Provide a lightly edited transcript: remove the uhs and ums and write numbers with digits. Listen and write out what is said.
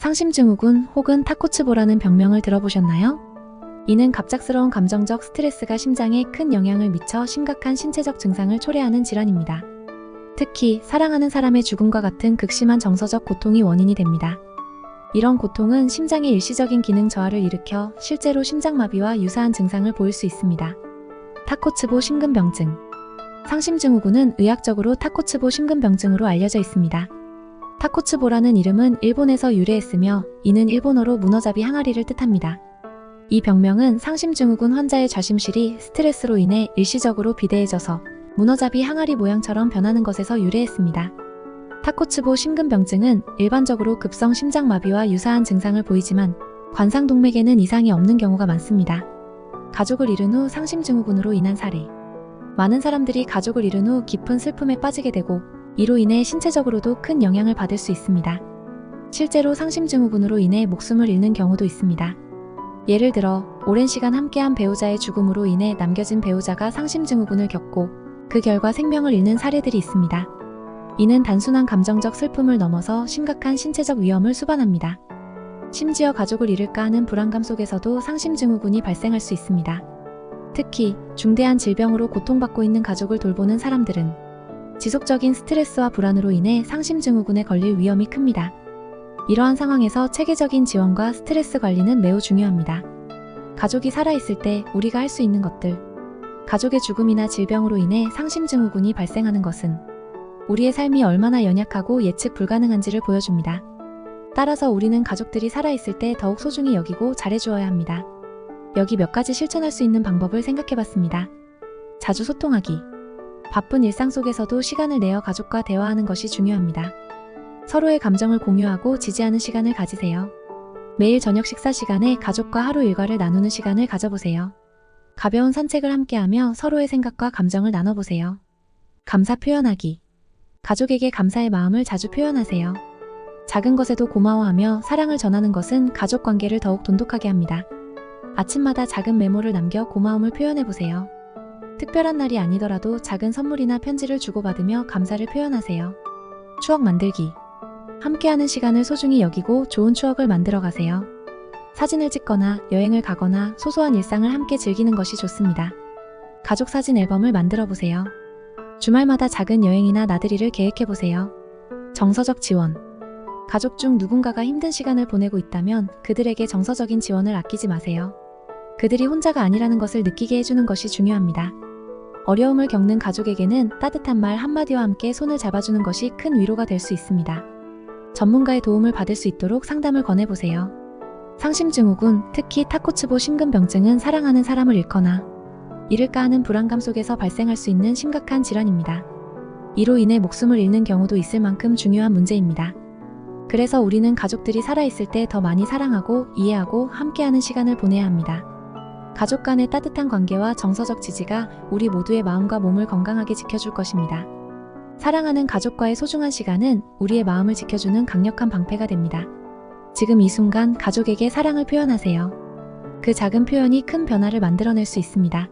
상심증후군 혹은 타코츠보라는 병명을 들어보셨나요? 이는 갑작스러운 감정적 스트레스가 심장에 큰 영향을 미쳐 심각한 신체적 증상을 초래하는 질환입니다. 특히 사랑하는 사람의 죽음과 같은 극심한 정서적 고통이 원인이 됩니다. 이런 고통은 심장의 일시적인 기능 저하를 일으켜 실제로 심장마비와 유사한 증상을 보일 수 있습니다. 타코츠보 심근병증. 상심증후군은 의학적으로 타코츠보 심근병증으로 알려져 있습니다. 타코츠보라는 이름은 일본에서 유래했으며 이는 일본어로 무너잡이 항아리를 뜻합니다. 이 병명은 상심증후군 환자의 좌심실이 스트레스로 인해 일시적으로 비대해져서 무너잡이 항아리 모양처럼 변하는 것에서 유래했습니다. 타코츠보 심근병증은 일반적으로 급성 심장마비와 유사한 증상을 보이지만 관상동맥에는 이상이 없는 경우가 많습니다. 가족을 잃은 후 상심증후군으로 인한 사례. 많은 사람들이 가족을 잃은 후 깊은 슬픔에 빠지게 되고 이로 인해 신체적으로도 큰 영향을 받을 수 있습니다. 실제로 상심증후군으로 인해 목숨을 잃는 경우도 있습니다. 예를 들어 오랜 시간 함께한 배우자의 죽음으로 인해 남겨진 배우자가 상심증후군을 겪고 그 결과 생명을 잃는 사례들이 있습니다. 이는 단순한 감정적 슬픔을 넘어서 심각한 신체적 위험을 수반합니다. 심지어 가족을 잃을까 하는 불안감 속에서도 상심증후군이 발생할 수 있습니다. 특히 중대한 질병으로 고통받고 있는 가족을 돌보는 사람들은 지속적인 스트레스와 불안으로 인해 상심증후군에 걸릴 위험이 큽니다. 이러한 상황에서 체계적인 지원과 스트레스 관리는 매우 중요합니다. 가족이 살아있을 때 우리가 할 수 있는 것들. 가족의 죽음이나 질병으로 인해 상심증후군이 발생하는 것은 우리의 삶이 얼마나 연약하고 예측 불가능한지를 보여줍니다. 따라서 우리는 가족들이 살아있을 때 더욱 소중히 여기고 잘해주어야 합니다. 여기 몇 가지 실천할 수 있는 방법을 생각해봤습니다. 자주 소통하기. 바쁜 일상 속에서도 시간을 내어 가족과 대화하는 것이 중요합니다. 서로의 감정을 공유하고 지지하는 시간을 가지세요. 매일 저녁 식사 시간에 가족과 하루 일과를 나누는 시간을 가져보세요. 가벼운 산책을 함께하며 서로의 생각과 감정을 나눠보세요. 감사 표현하기. 가족에게 감사의 마음을 자주 표현하세요. 작은 것에도 고마워하며 사랑을 전하는 것은 가족 관계를 더욱 돈독하게 합니다. 아침마다 작은 메모를 남겨 고마움을 표현해보세요. 특별한 날이 아니더라도 작은 선물이나 편지를 주고받으며 감사를 표현하세요. 추억 만들기. 함께하는 시간을 소중히 여기고 좋은 추억을 만들어 가세요. 사진을 찍거나 여행을 가거나 소소한 일상을 함께 즐기는 것이 좋습니다. 가족 사진 앨범을 만들어 보세요. 주말마다 작은 여행이나 나들이를 계획해 보세요. 정서적 지원. 가족 중 누군가가 힘든 시간을 보내고 있다면 그들에게 정서적인 지원을 아끼지 마세요. 그들이 혼자가 아니라는 것을 느끼게 해주는 것이 중요합니다. 어려움을 겪는 가족에게는 따뜻한 말 한마디와 함께 손을 잡아주는 것이 큰 위로가 될 수 있습니다. 전문가의 도움을 받을 수 있도록 상담을 권해보세요. 상심증후군, 특히 타코츠보 심근병증은 사랑하는 사람을 잃거나 잃을까 하는 불안감 속에서 발생할 수 있는 심각한 질환입니다. 이로 인해 목숨을 잃는 경우도 있을 만큼 중요한 문제입니다. 그래서 우리는 가족들이 살아있을 때 더 많이 사랑하고 이해하고 함께하는 시간을 보내야 합니다. 가족 간의 따뜻한 관계와 정서적 지지가 우리 모두의 마음과 몸을 건강하게 지켜줄 것입니다. 사랑하는 가족과의 소중한 시간은 우리의 마음을 지켜주는 강력한 방패가 됩니다. 지금 이 순간 가족에게 사랑을 표현하세요. 그 작은 표현이 큰 변화를 만들어낼 수 있습니다.